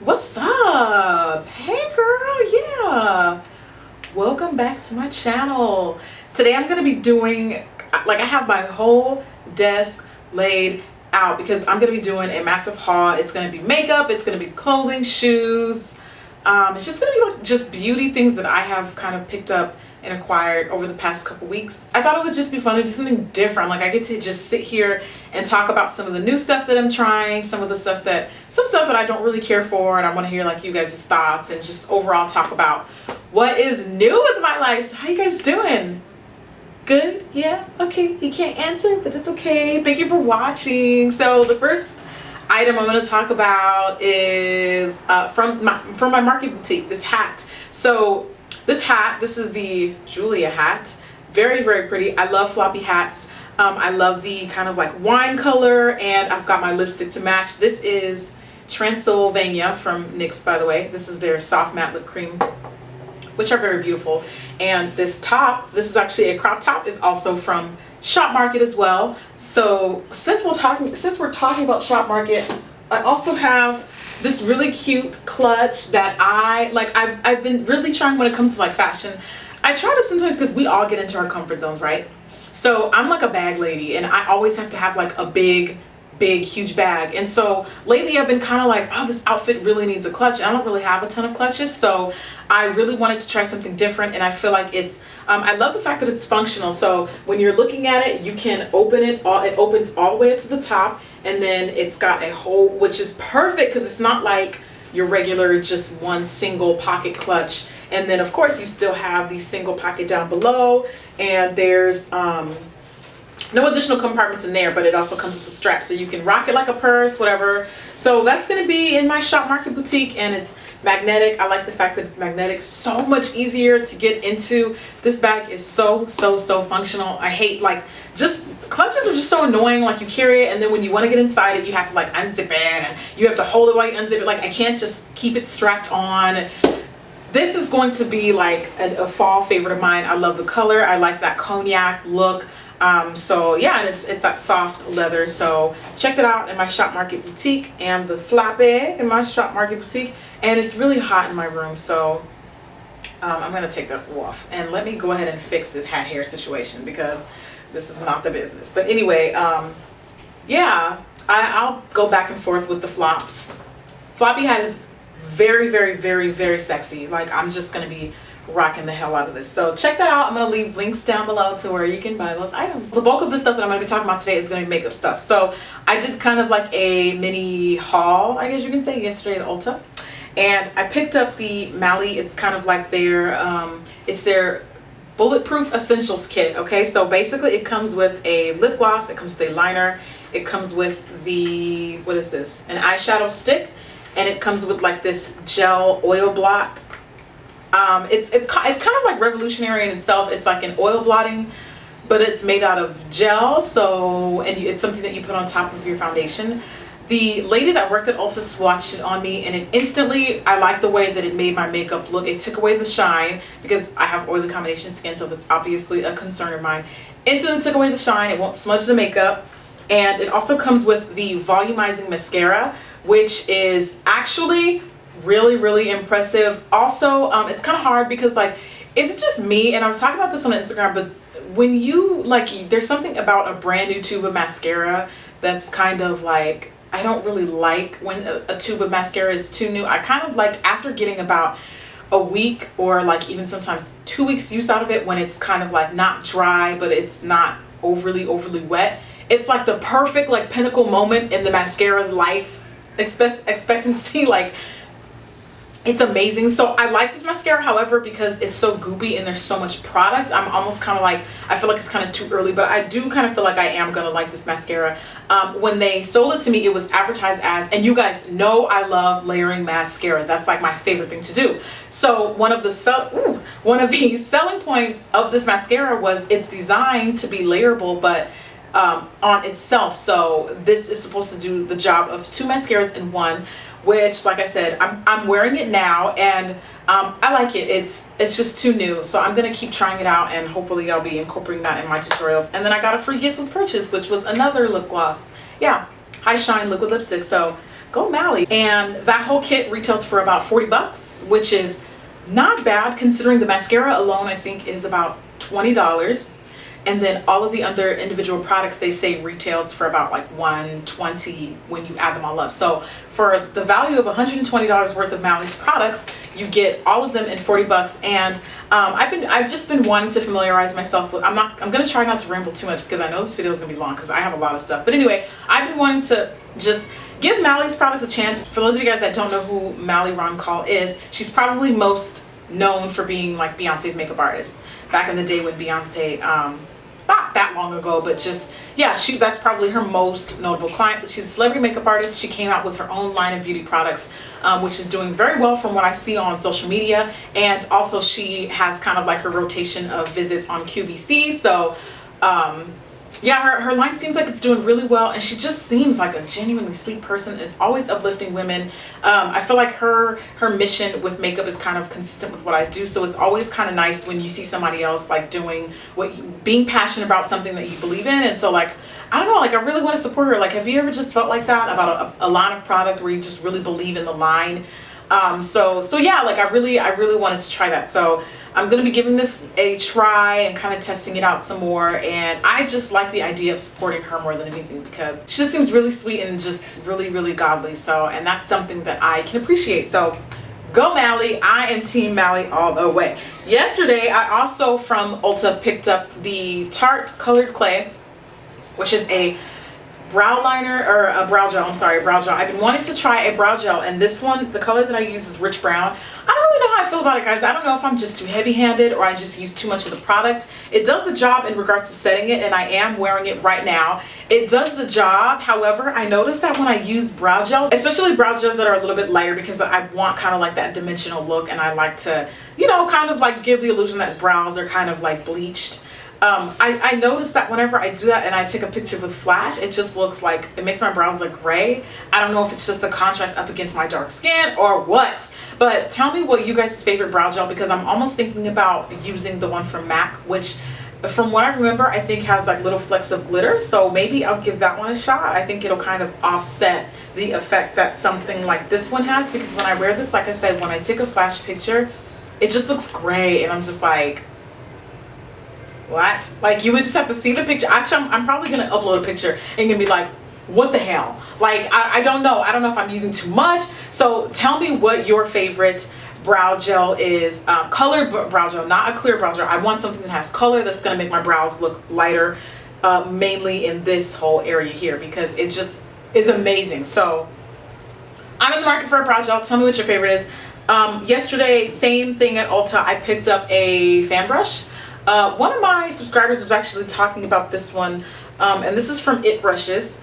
What's up? Hey girl, yeah. Welcome back to my channel. Today I'm gonna be doing, like, I have my whole desk laid out because I'm gonna be doing a massive haul. It's gonna be makeup, it's gonna be clothing, shoes. It's just gonna be like just beauty things that I have kind of picked up and acquired over the past couple weeks. I thought it would just be fun to do something different. Like, I get to just sit here and talk about some of the new stuff that I'm trying, some stuff that I don't really care for, and I want to hear like you guys' thoughts and just overall talk about what is new with my life. So how you guys doing? Good? Yeah? Okay. You can't answer, but that's okay. Thank you for watching. So the first item I'm going to talk about is from my Market boutique, this hat. So this is the Julia hat. Very, very pretty. I love floppy hats. I love the kind of like wine color, and I've got my lipstick to match. This is Transylvania from NYX, by the way. This is their soft matte lip cream, which are very beautiful. And this top, this is actually a crop top, is also from ShopMarkkit as well. So since we're talking about ShopMarkkit, I also have this really cute clutch that I've been really trying when it comes to like fashion. I try to sometimes, because we all get into our comfort zones, right? So I'm like a bag lady, and I always have to have like a big huge bag. And so lately I've been kind of like, oh, this outfit really needs a clutch. I don't really have a ton of clutches, so I really wanted to try something different. And I feel like it's I love the fact that it's functional. So when you're looking at it, you can open it opens all the way up to the top, and then it's got a hole, which is perfect because it's not like your regular just one single pocket clutch. And then of course you still have the single pocket down below, and there's no additional compartments in there, but it also comes with a strap, so you can rock it like a purse, whatever. So that's going to be in my ShopMarkkit boutique, and it's magnetic. I like the fact that it's magnetic. So much easier to get into. This bag is so functional. I hate, like, just clutches are just so annoying. Like, you carry it, and then when you want to get inside it, you have to like unzip it, and you have to hold it while you unzip it. Like, I can't just keep it strapped on. This is going to be like a fall favorite of mine. I love the color. I like that cognac look. So yeah, and it's that soft leather. So check it out in my ShopMarkkit boutique, and the floppy in my ShopMarkkit boutique. And it's really hot in my room, so I'm gonna take that off, and let me go ahead and fix this hat hair situation because this is not the business. But anyway, yeah, I'll go back and forth with the flops. Floppy hat is very sexy. Like, I'm just gonna be rocking the hell out of this. So check that out. I'm gonna leave links down below to where you can buy those items. The bulk of the stuff that I'm gonna be talking about today is gonna be makeup stuff. So I did kind of like a mini haul, I guess you can say, yesterday at Ulta, and I picked up the Mally. It's kind of like it's their bulletproof essentials kit. Okay, so basically it comes with a lip gloss, it comes with a liner, it comes with the, what is this, an eyeshadow stick, and it comes with like this gel oil blot. It's kind of like revolutionary in itself. It's like an oil blotting, but it's made out of gel. So, and it's something that you put on top of your foundation. The lady that worked at Ulta swatched it on me, and it instantly, I liked the way that it made my makeup look. It took away the shine because I have oily combination skin, so that's obviously a concern of mine. Instantly took away the shine. It won't smudge the makeup. And it also comes with the volumizing mascara, which is actually really impressive. Also, it's kind of hard because, like, is it just me? And I was talking about this on Instagram, but when you, like, there's something about a brand new tube of mascara that's kind of like, I don't really like when a tube of mascara is too new. I kind of like, after getting about a week or like even sometimes 2 weeks use out of it, when it's kind of like not dry but it's not overly wet, it's like the perfect like pinnacle moment in the mascara's life expectancy. Like, it's amazing. So I like this mascara, however, because it's so goopy and there's so much product, I'm almost kind of like, I feel like it's kind of too early, but I do kind of feel like I am gonna like this mascara. When they sold it to me, it was advertised as, and you guys know I love layering mascaras. That's like my favorite thing to do. So one of the selling points of this mascara was it's designed to be layerable, but on itself. So this is supposed to do the job of 2 mascaras in one, which, like I said, I'm wearing it now, and I like it. It's just too new, so I'm gonna keep trying it out, and hopefully I'll be incorporating that in my tutorials. And then I got a free gift with purchase, which was another lip gloss. Yeah, High Shine liquid lipstick. So go Mally. And that whole kit retails for about 40 bucks, which is not bad considering the mascara alone I think is about $20. And then all of the other individual products they say retails for about like $120 when you add them all up. So for the value of $120 worth of Mally's products, you get all of them in 40 bucks. And I've just been wanting to familiarize myself with, I'm gonna try not to ramble too much because I know this video is gonna be long because I have a lot of stuff. But anyway, I've been wanting to just give Mally's products a chance. For those of you guys that don't know who Mally Roncal is, she's probably most known for being like Beyonce's makeup artist. Back in the day when Beyonce, not that long ago, but just, yeah, that's probably her most notable client. But she's a celebrity makeup artist. She came out with her own line of beauty products, which is doing very well from what I see on social media. And also she has kind of like her rotation of visits on QVC. So yeah, her line seems like it's doing really well, and she just seems like a genuinely sweet person, is always uplifting women. I feel like her mission with makeup is kind of consistent with what I do, so it's always kind of nice when you see somebody else like doing being passionate about something that you believe in. And so like, I don't know, like I really want to support her. Like, have you ever just felt like that about a line of product where you just really believe in the line? So yeah, like I really wanted to try that. So I'm going to be giving this a try and kind of testing it out some more. And I just like the idea of supporting her more than anything because she just seems really sweet and just really godly. So, and that's something that I can appreciate. So go Mally. I am team Mally all the way. Yesterday, I also from Ulta picked up the Tarte Colored Clay, which is a brow liner, or a brow gel, I'm sorry, brow gel. I've been wanting to try a brow gel, and this one, the color that I use is rich brown. I don't really know how I feel about it, guys. I don't know if I'm just too heavy-handed or I just use too much of the product. It does the job in regards to setting it, and I am wearing it right now. It does the job. However, I noticed that when I use brow gels, especially brow gels that are a little bit lighter, because I want kind of like that dimensional look, and I like to, you know, kind of like give the illusion that brows are kind of like bleached. I noticed that whenever I do that and I take a picture with flash, it just looks like, it makes my brows look gray. I don't know if it's just the contrast up against my dark skin or what, but tell me what you guys' favorite brow gel, because I'm almost thinking about using the one from MAC, which from what I remember, I think has like little flecks of glitter. So maybe I'll give that one a shot. I think it'll kind of offset the effect that something like this one has, because when I wear this, like I said, when I take a flash picture, it just looks gray, and I'm just like, what? Like, you would just have to see the picture. Actually, I'm probably gonna upload a picture and gonna be like, what the hell? Like, I don't know. I don't know if I'm using too much. So tell me what your favorite brow gel is. Colored brow gel, not a clear brow gel. I want something that has color that's gonna make my brows look lighter, mainly in this whole area here, because it just is amazing. So I'm in the market for a brow gel. Tell me what your favorite is. Yesterday, same thing at Ulta, I picked up a fan brush. One of my subscribers was actually talking about this one, and this is from It Brushes.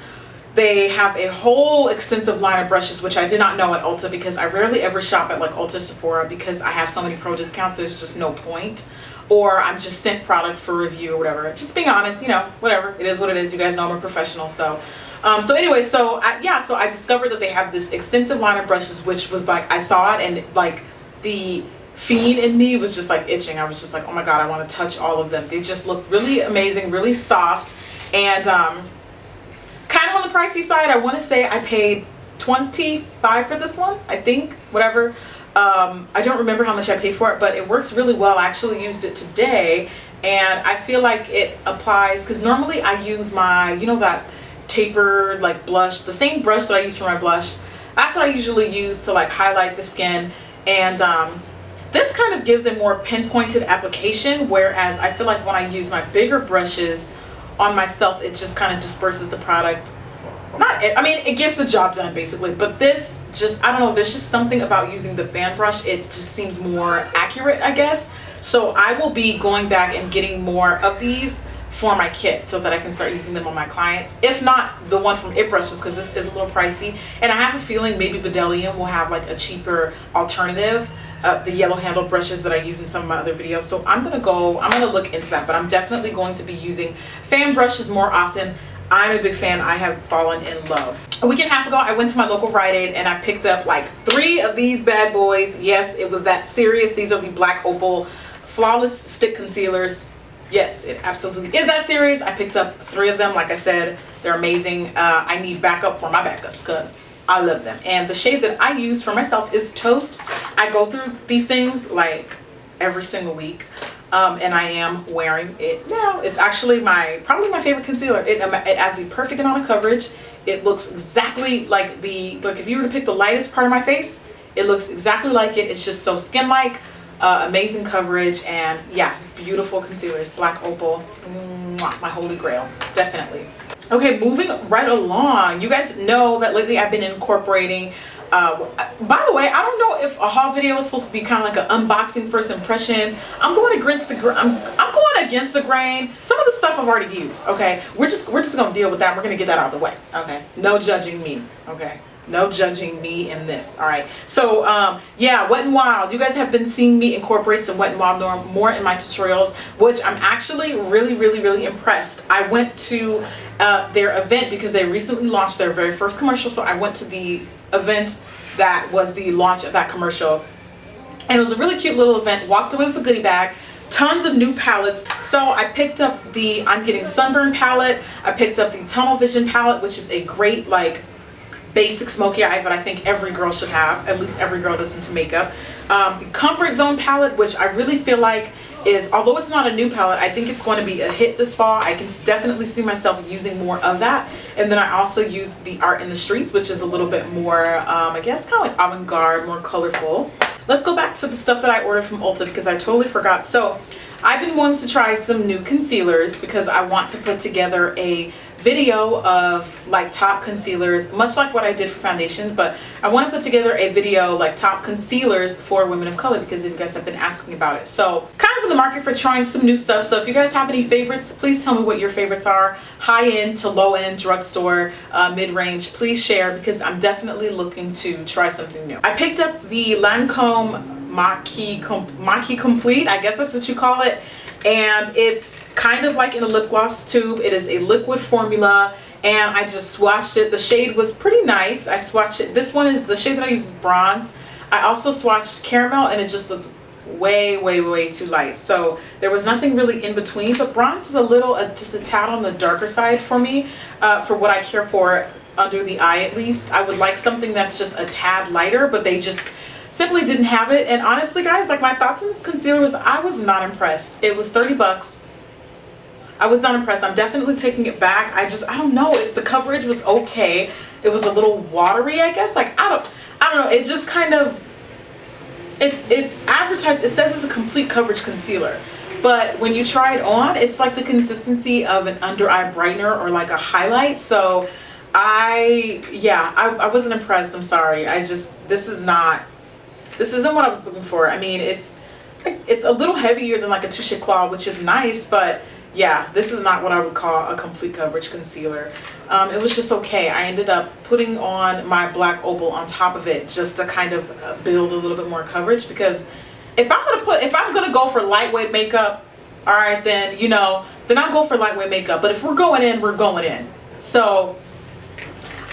They have a whole extensive line of brushes, which I did not know at Ulta, because I rarely ever shop at like Ulta, Sephora, because I have so many pro discounts, there's just no point. Or I'm just sent product for review or whatever. Just being honest, you know, whatever. It is what it is. You guys know I'm a professional. So anyway, so I discovered that they have this extensive line of brushes, which was like, I saw it and like the fiend in me was just like itching. I was just like, oh my god, I want to touch all of them. They just look really amazing, really soft, and kind of on the pricey side. I want to say I paid $25 for this one, I think, whatever. I don't remember how much I paid for it, but it works really well. I actually used it today, and I feel like it applies, because normally I use my, you know, that tapered like blush, the same brush that I use for my blush. That's what I usually use to like highlight the skin, and this kind of gives a more pinpointed application, whereas I feel like when I use my bigger brushes on myself, it just kind of disperses the product. I mean, it gets the job done basically, but this just, I don't know, there's just something about using the fan brush, it just seems more accurate, I guess. So I will be going back and getting more of these for my kit so that I can start using them on my clients. If not, the one from It Brushes, because this is a little pricey, and I have a feeling maybe Bedellium will have like a cheaper alternative. The yellow handled brushes that I use in some of my other videos. So I'm gonna look into that, but I'm definitely going to be using fan brushes more often. I'm a big fan. I have fallen in love. A week and a half ago, I went to my local Rite Aid and I picked up like 3 of these bad boys. Yes, it was that serious. These are the Black Opal Flawless Stick Concealers. Yes, it absolutely is that serious. I picked up 3 of them. Like I said, they're amazing. I need backup for my backups, because I love them. And the shade that I use for myself is Toast. I go through these things like every single week. And I am wearing it now. It's actually probably my favorite concealer. It has the perfect amount of coverage. It looks exactly like if you were to pick the lightest part of my face, it looks exactly like it. It's just so skin-like, amazing coverage, and yeah, beautiful concealer. It's Black Opal, my holy grail, definitely. Okay, moving right along. You guys know that lately I've been incorporating, by the way, I don't know if a haul video is supposed to be kind of like an unboxing first impressions. I'm going against the grain. Some of the stuff I've already used. Okay, we're just gonna deal with that. We're gonna get that out of the way. Okay, no judging me. Okay, no judging me in this. All right. So yeah, Wet n Wild. You guys have been seeing me incorporate some Wet n Wild more in my tutorials, which I'm actually really impressed. I went to their event because they recently launched their very first commercial. So I went to the event that was the launch of that commercial, and it was a really cute little event. Walked away with a goodie bag, tons of new palettes. So I picked up the I'm Getting Sunburned palette. I picked up the Tunnel Vision palette, which is a great like basic smoky eye that I think every girl should have, at least every girl that's into makeup. The Comfort Zone palette, which I really feel like is, although it's not a new palette, I think it's going to be a hit this fall. I can definitely see myself using more of that. And then I also used the Art in the Streets, which is a little bit more, I guess, kind of like avant-garde, more colorful. Let's go back to the stuff that I ordered from Ulta because I totally forgot. So I've been wanting to try some new concealers because I want to put together a video of like top concealers, much like what I did for foundations, but I want to put together a video like top concealers for women of color because you guys have been asking about it. So kind of in the market for trying some new stuff. So if you guys have any favorites, please tell me what your favorites are. High end to low end, drugstore, mid-range, please share because I'm definitely looking to try something new. I picked up the Lancome Maki Complete, I guess that's what you call it, and it's kind of like in a lip gloss tube. It is a liquid formula, and I just swatched it. The shade was pretty nice. I swatched it. This one is the shade that I use is bronze. I also swatched caramel, and it just looked way too light. So there was nothing really in between, but bronze is a little just a tad on the darker side for me, for what I care for under the eye at least. I would like something that's just a tad lighter, but they just simply didn't have it. And honestly guys, like my thoughts on this concealer was I was not impressed. It was 30 bucks. I was not impressed. I'm definitely taking it back. I don't know. The coverage was okay. It was a little watery, I guess. Like I don't know. It just kind of, it's advertised. It says it's a complete coverage concealer, but when you try it on, it's like the consistency of an under eye brightener or like a highlight. So I wasn't impressed. I'm sorry. This isn't what I was looking for. I mean, it's a little heavier than like a Touche Éclat, which is nice, but yeah, this is not what I would call a complete coverage concealer. It was just okay. I ended up putting on my Black Opal on top of it just to kind of build a little bit more coverage, because if I'm gonna go for lightweight makeup, all right, then then I'll go for lightweight makeup. But if we're going in, we're going in. So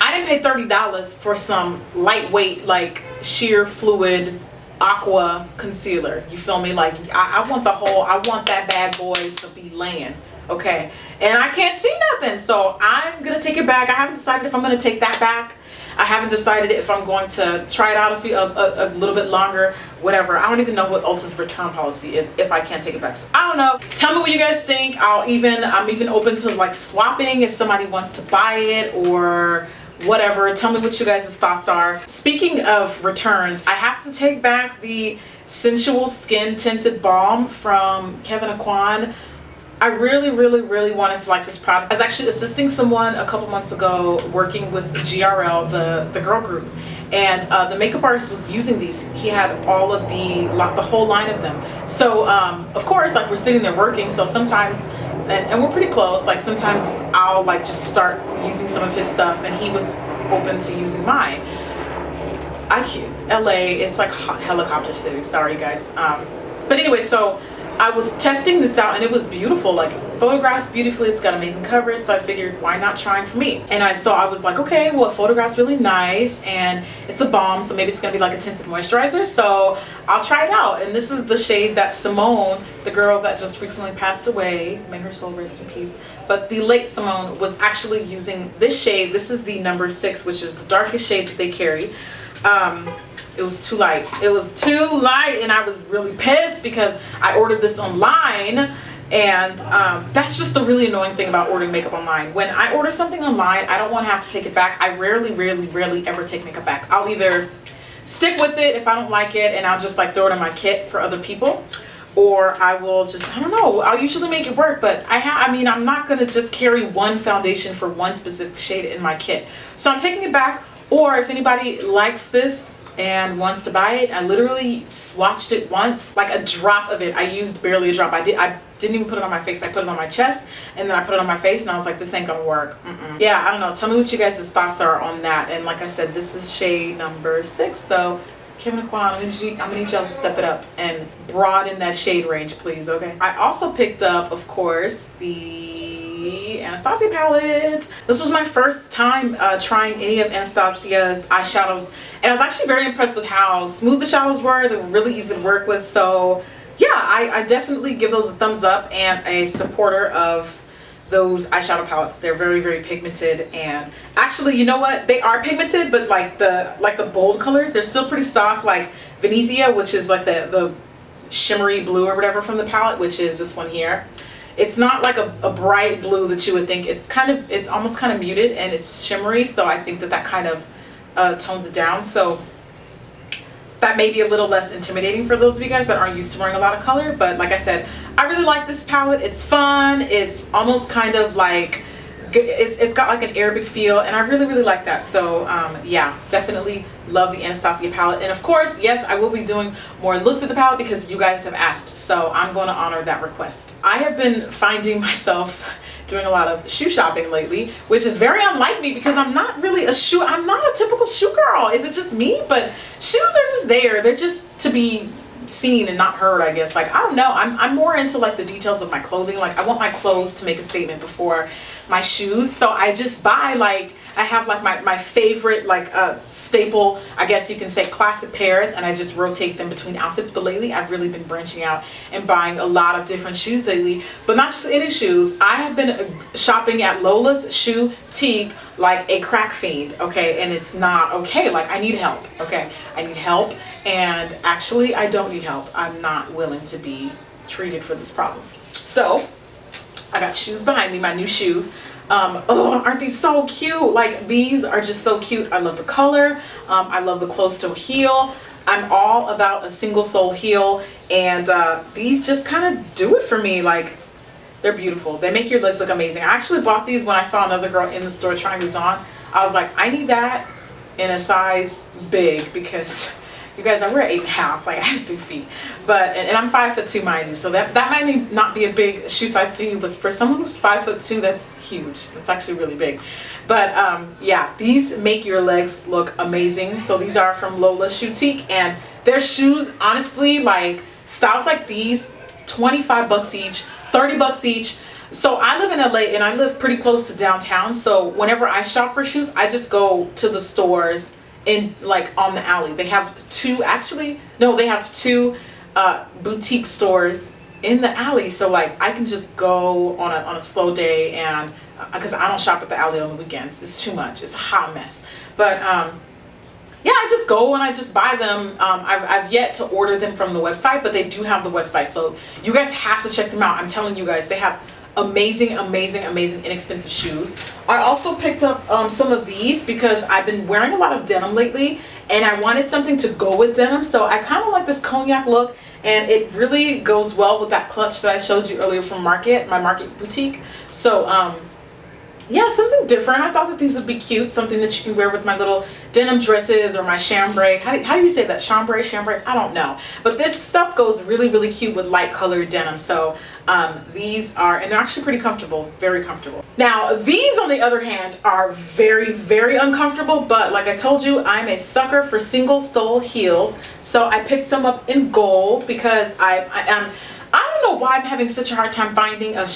I didn't pay $30 for some lightweight like sheer fluid aqua concealer. You feel me? Like I want that bad boy to be laying, okay? And I can't see nothing, so I'm gonna take it back. I haven't decided if I'm gonna take that back. I haven't decided if I'm going to try it out a little bit longer, whatever. I don't even know what Ulta's return policy is if I can't take it back. So I don't know. Tell me what you guys think. I'm even open to like swapping if somebody wants to buy it or whatever. Tell me what you guys' thoughts are. Speaking of returns, I have to take back the Sensual Skin Tinted Balm from Kevyn Aucoin. I really wanted to like this product. I was actually assisting someone a couple months ago working with GRL, the girl group, and the makeup artist was using these. He had all of the whole line of them. So of course, like we're sitting there working, so sometimes, and we're pretty close, like sometimes I'll like just start using some of his stuff, and he was open to using mine. LA, it's like helicopter city, sorry guys. But anyway, so I was testing this out and it was beautiful, like photographs beautifully, it's got amazing coverage, so I figured why not trying for me. And I was like, okay, well, it photographs really nice and it's a balm, so maybe it's gonna be like a tinted moisturizer, so I'll try it out. And this is the shade that Simone, the girl that just recently passed away, may her soul rest in peace, but the late Simone was actually using this shade. This is the number 6, which is the darkest shade that they carry. It was too light. It was too light, and I was really pissed because I ordered this online. And that's just the really annoying thing about ordering makeup online. When I order something online, I don't want to have to take it back. I rarely ever take makeup back. I'll either stick with it if I don't like it, and I'll just like throw it in my kit for other people, or I will just, I don't know, I'll usually make it work. But I mean, I'm not gonna just carry one foundation for one specific shade in my kit. So I'm taking it back. Or if anybody likes this and wants to buy it, I literally swatched it once, like a drop of it. I used barely a drop. I didn't even put it on my face. I put it on my chest, and then I put it on my face, and I was like, this ain't gonna work. Yeah, I don't know. Tell me what you guys' thoughts are on that. And like I said, this is shade number 6. So Kim and Quan, I'm gonna need y'all to step it up and broaden that shade range, please, okay? I also picked up, of course, the Anastasia palette. This was my first time trying any of Anastasia's eyeshadows, and I was actually very impressed with how smooth the shadows were. They were really easy to work with. So yeah, I definitely give those a thumbs up, and a supporter of those eyeshadow palettes. They're very pigmented, and actually, you know what, they are pigmented, but like the bold colors, they're still pretty soft, like Venezia, which is like the shimmery blue or whatever from the palette, which is this one here. It's not like a bright blue that you would think. It's almost kind of muted, and it's shimmery, so I think that kind of tones it down. So that may be a little less intimidating for those of you guys that aren't used to wearing a lot of color. But like I said, I really like this palette. It's fun. It's almost kind of like, it's got like an Arabic feel, and I really like that. So yeah, definitely love the Anastasia palette. And of course, yes, I will be doing more looks at the palette because you guys have asked, so I'm going to honor that request. I have been finding myself doing a lot of shoe shopping lately, which is very unlike me because I'm not really I'm not a typical shoe girl. Is it just me? But shoes are just there. They're just to be seen and not heard, I guess. Like, I don't know, I'm more into like the details of my clothing. Like, I want my clothes to make a statement before my shoes. So I just buy, like, I have like my favorite like staple, I guess you can say, classic pairs, and I just rotate them between outfits. But lately I've really been branching out and buying a lot of different shoes lately, but not just any shoes. I have been shopping at Lola's Shoetique like a crack fiend, okay? And it's not okay. Like, I need help, okay? I need help, and actually I don't need help. I'm not willing to be treated for this problem. So I got shoes behind me, my new shoes. Oh, aren't these so cute? Like, these are just so cute. I love the color. I love the closed-toe heel. I'm all about a single sole heel, and these just kind of do it for me. Like, they're beautiful. They make your legs look amazing. I actually bought these when I saw another girl in the store trying these on. I was like, I need that in a size big, because you guys, I wear 8.5, like, I have big feet. But, and I'm 5'2", mind you, so that might not be a big shoe size to you, but for someone who's 5'2", that's huge. That's actually really big. But yeah, these make your legs look amazing. So these are from Lola Shoetique, and their shoes, honestly, like, styles like these, 25 bucks each, 30 bucks each. So I live in LA, and I live pretty close to downtown, so whenever I shop for shoes, I just go to the stores in, like, on the alley. They have two, actually, no, they have two boutique stores in the alley. So like, I can just go on a slow day, and because I don't shop at the alley on the weekends. It's too much. It's a hot mess. But yeah, I just go and I just buy them. I've yet to order them from the website, but they do have the website, so you guys have to check them out. I'm telling you guys, they have amazing inexpensive shoes. I also picked up some of these because I've been wearing a lot of denim lately, and I wanted something to go with denim. So I kind of like this cognac look, and it really goes well with that clutch that I showed you earlier from my Market boutique. So yeah, something different. I thought that these would be cute, something that you can wear with my little denim dresses or my chambray. How do you say that? Chambray? I don't know. But this stuff goes really cute with light colored denim. So these are, and they're actually pretty comfortable, very comfortable. Now, these, on the other hand, are very uncomfortable, but like I told you, I'm a sucker for single sole heels. So I picked some up in gold because I don't know why I'm having such a hard time finding a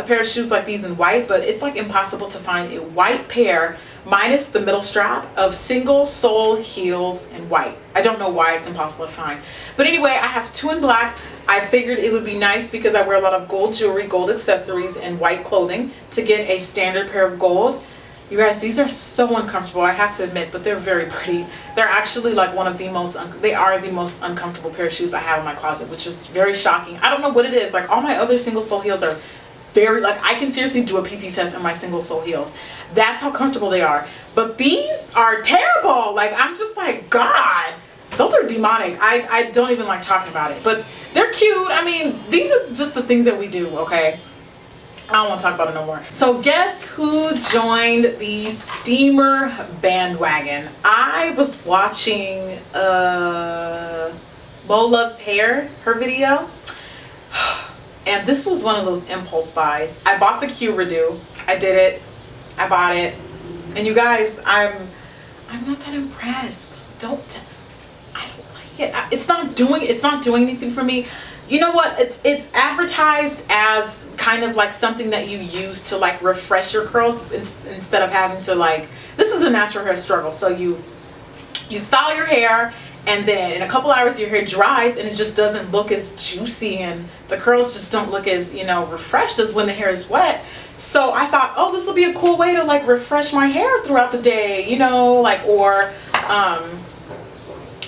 pair of shoes like these in white, but it's like impossible to find a white pair minus the middle strap, of single sole heels in white. I don't know why it's impossible to find. But anyway, I have 2 in black. I figured it would be nice because I wear a lot of gold jewelry, gold accessories, and white clothing to get a standard pair of gold. You guys, these are so uncomfortable, I have to admit, but they're very pretty. They're actually like one of the most, they are the most uncomfortable pair of shoes I have in my closet, which is very shocking. I don't know what it is. Like all my other single sole heels are very, like I can seriously do a PT test in my single sole heels. That's how comfortable they are. But these are terrible. Like I'm just like, God, those are demonic. I don't even like talking about it, but they're cute. I mean, these are just the things that we do, okay? I don't want to talk about it no more. So guess who joined the steamer bandwagon? I was watching Mo Loves Hair, her video. And this was one of those impulse buys. I bought the Q Redo. I did it. I bought it. And you guys, I'm not that impressed. I don't like it. It's not doing anything for me. You know what? It's advertised as kind of like something that you use to like refresh your curls instead of having to like, this is a natural hair struggle. So you style your hair, and then in a couple hours your hair dries and it just doesn't look as juicy, and the curls just don't look as, you know, refreshed as when the hair is wet. So I thought, oh, this will be a cool way to like refresh my hair throughout the day, you know, like, or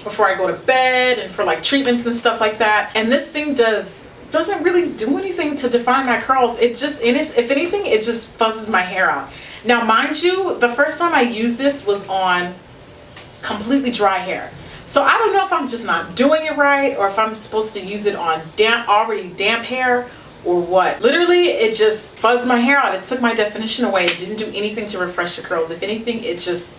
before I go to bed, and for like treatments and stuff like that. And this thing doesn't really do anything to define my curls. It just, if anything, it just fuzzes my hair out. Now mind you, the first time I used this was on completely dry hair. So I don't know if I'm just not doing it right, or if I'm supposed to use it on already damp hair, or what. Literally, it just fuzzed my hair out. It took my definition away. It didn't do anything to refresh the curls. If anything, it just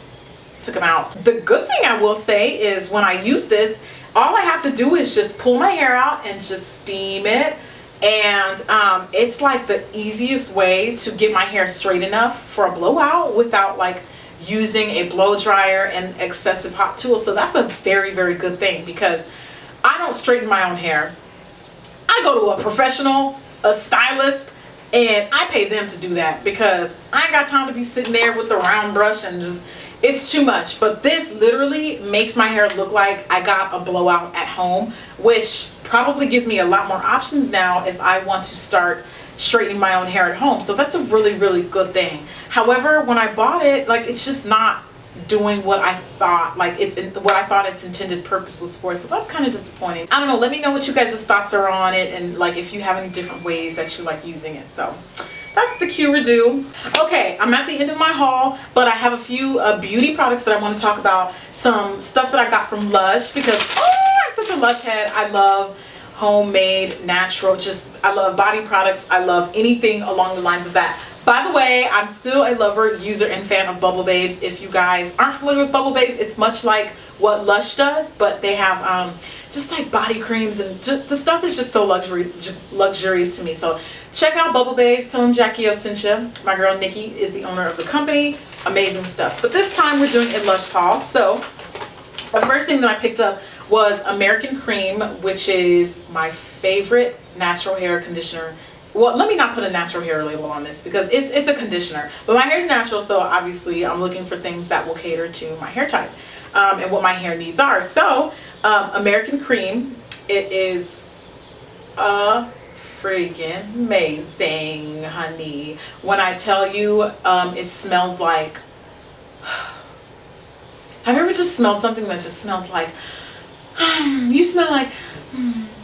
took them out. The good thing I will say is when I use this, all I have to do is just pull my hair out and just steam it. And it's like the easiest way to get my hair straight enough for a blowout without like using a blow dryer and excessive hot tools. So that's a very, very good thing, because I don't straighten my own hair. I go to a professional, a stylist, and I pay them to do that, because I ain't got time to be sitting there with the round brush and just, it's too much. But this literally makes my hair look like I got a blowout at home, which probably gives me a lot more options now if I want to start straightening my own hair at home. So that's a really, really good thing. However, when I bought it, like, it's just not doing what I thought, like what I thought its intended purpose was for. So that's kind of disappointing. I don't know, let me know what you guys' thoughts are on it, and like if you have any different ways that you like using it. So that's the Q Redo. Okay, I'm at the end of my haul, but I have a few beauty products that I want to talk about. Some stuff that I got from Lush, because I'm such a Lush head. I love homemade, natural, just I love body products. I love anything along the lines of that. By the way, I'm still a lover, user, and fan of Bubble Babes. If you guys aren't familiar with Bubble Babes, it's much like what Lush does, but they have just like body creams, and the stuff is just so luxurious to me. So check out Bubble Babes. Tell them Jackie O sent you. My girl Nikki is the owner of the company. Amazing stuff. But this time we're doing a Lush haul. So the first thing that I picked up was American Cream, which is my favorite natural hair conditioner. Well, let me not put a natural hair label on this, because it's a conditioner, but my hair is natural, so obviously I'm looking for things that will cater to my hair type and what my hair needs are. So American Cream, it is freaking amazing, honey. When I tell you, it smells like, have you ever just smelled something that just smells like, you smell like,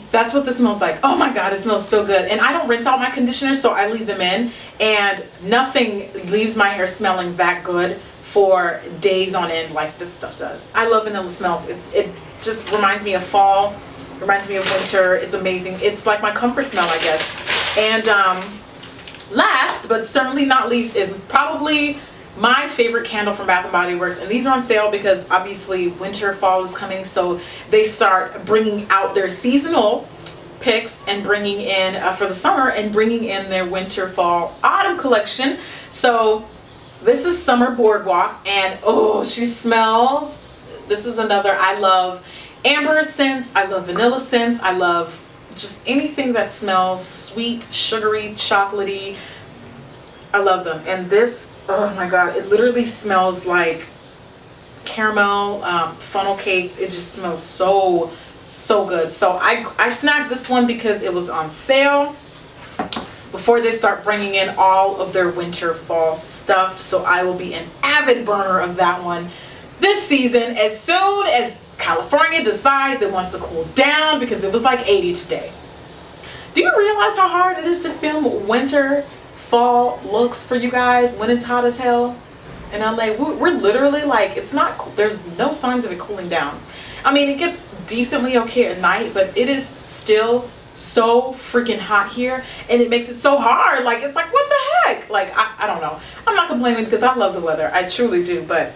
that's what this smells like. Oh my God, it smells so good. And I don't rinse out my conditioners, so I leave them in, and nothing leaves my hair smelling that good for days on end like this stuff does. I love vanilla smells. It just reminds me of fall, reminds me of winter. It's amazing. It's like my comfort smell, I guess. And last but certainly not least is probably my favorite candle from Bath & Body Works, and these are on sale because obviously winter, fall is coming, so they start bringing out their seasonal picks and bringing in for the summer, and bringing in their winter, fall, autumn collection. So this is Summer Boardwalk, and oh, she smells, this is another, I love amber scents, I love vanilla scents, I love just anything that smells sweet, sugary, chocolatey. I love them. And this Oh my god, it literally smells like caramel funnel cakes. It just smells so good. So I snagged this one because it was on sale before they start bringing in all of their winter fall stuff. So I will be an avid burner of that one this season as soon as California decides it wants to cool down, because it was like 80 today. Do you realize how hard it is to film winter fall looks for you guys when it's hot as hell in LA? We're literally like, it's not, there's no signs of it cooling down. I mean, it gets decently okay at night, but it is still so freaking hot here, and it makes it so hard. Like, it's like, what the heck? Like, I don't know. I'm not complaining because I love the weather. I truly do. But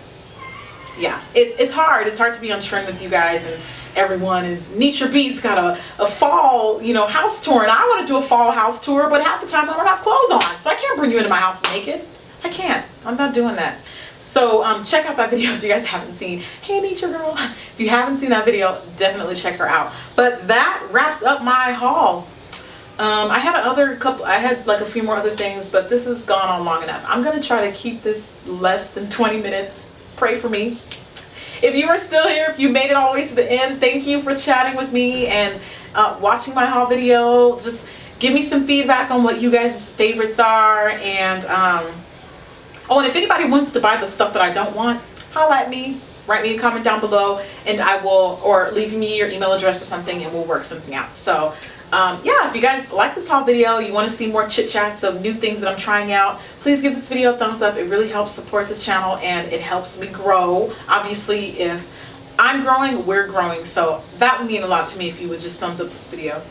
yeah, it's hard. It's hard to be on trend with you guys, and everyone is Nature Beast got a fall, you know, house tour, and I want to do a fall house tour, but half the time I don't have clothes on, so I can't bring you into my house naked. I can't. I'm not doing that. So check out that video if you guys haven't seen. Hey Nature Girl, if you haven't seen that video, definitely check her out. But that wraps up my haul. I had like a few more other things, but this has gone on long enough. I'm gonna try to keep this less than 20 minutes. Pray for me. If you are still here, if you made it all the way to the end, thank you for chatting with me and watching my haul video. Just give me some feedback on what you guys' favorites are, and oh, and if anybody wants to buy the stuff that I don't want, holla at me. Write me a comment down below, and I will, or leave me your email address or something, and we'll work something out. So yeah, if you guys like this haul video, you want to see more chit chats of new things that I'm trying out, please give this video a thumbs up. It really helps support this channel, and it helps me grow. Obviously, if I'm growing, we're growing, so that would mean a lot to me if you would just thumbs up this video.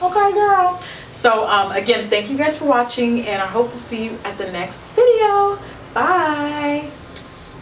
Okay, girl. So again, thank you guys for watching, and I hope to see you at the next video. Bye.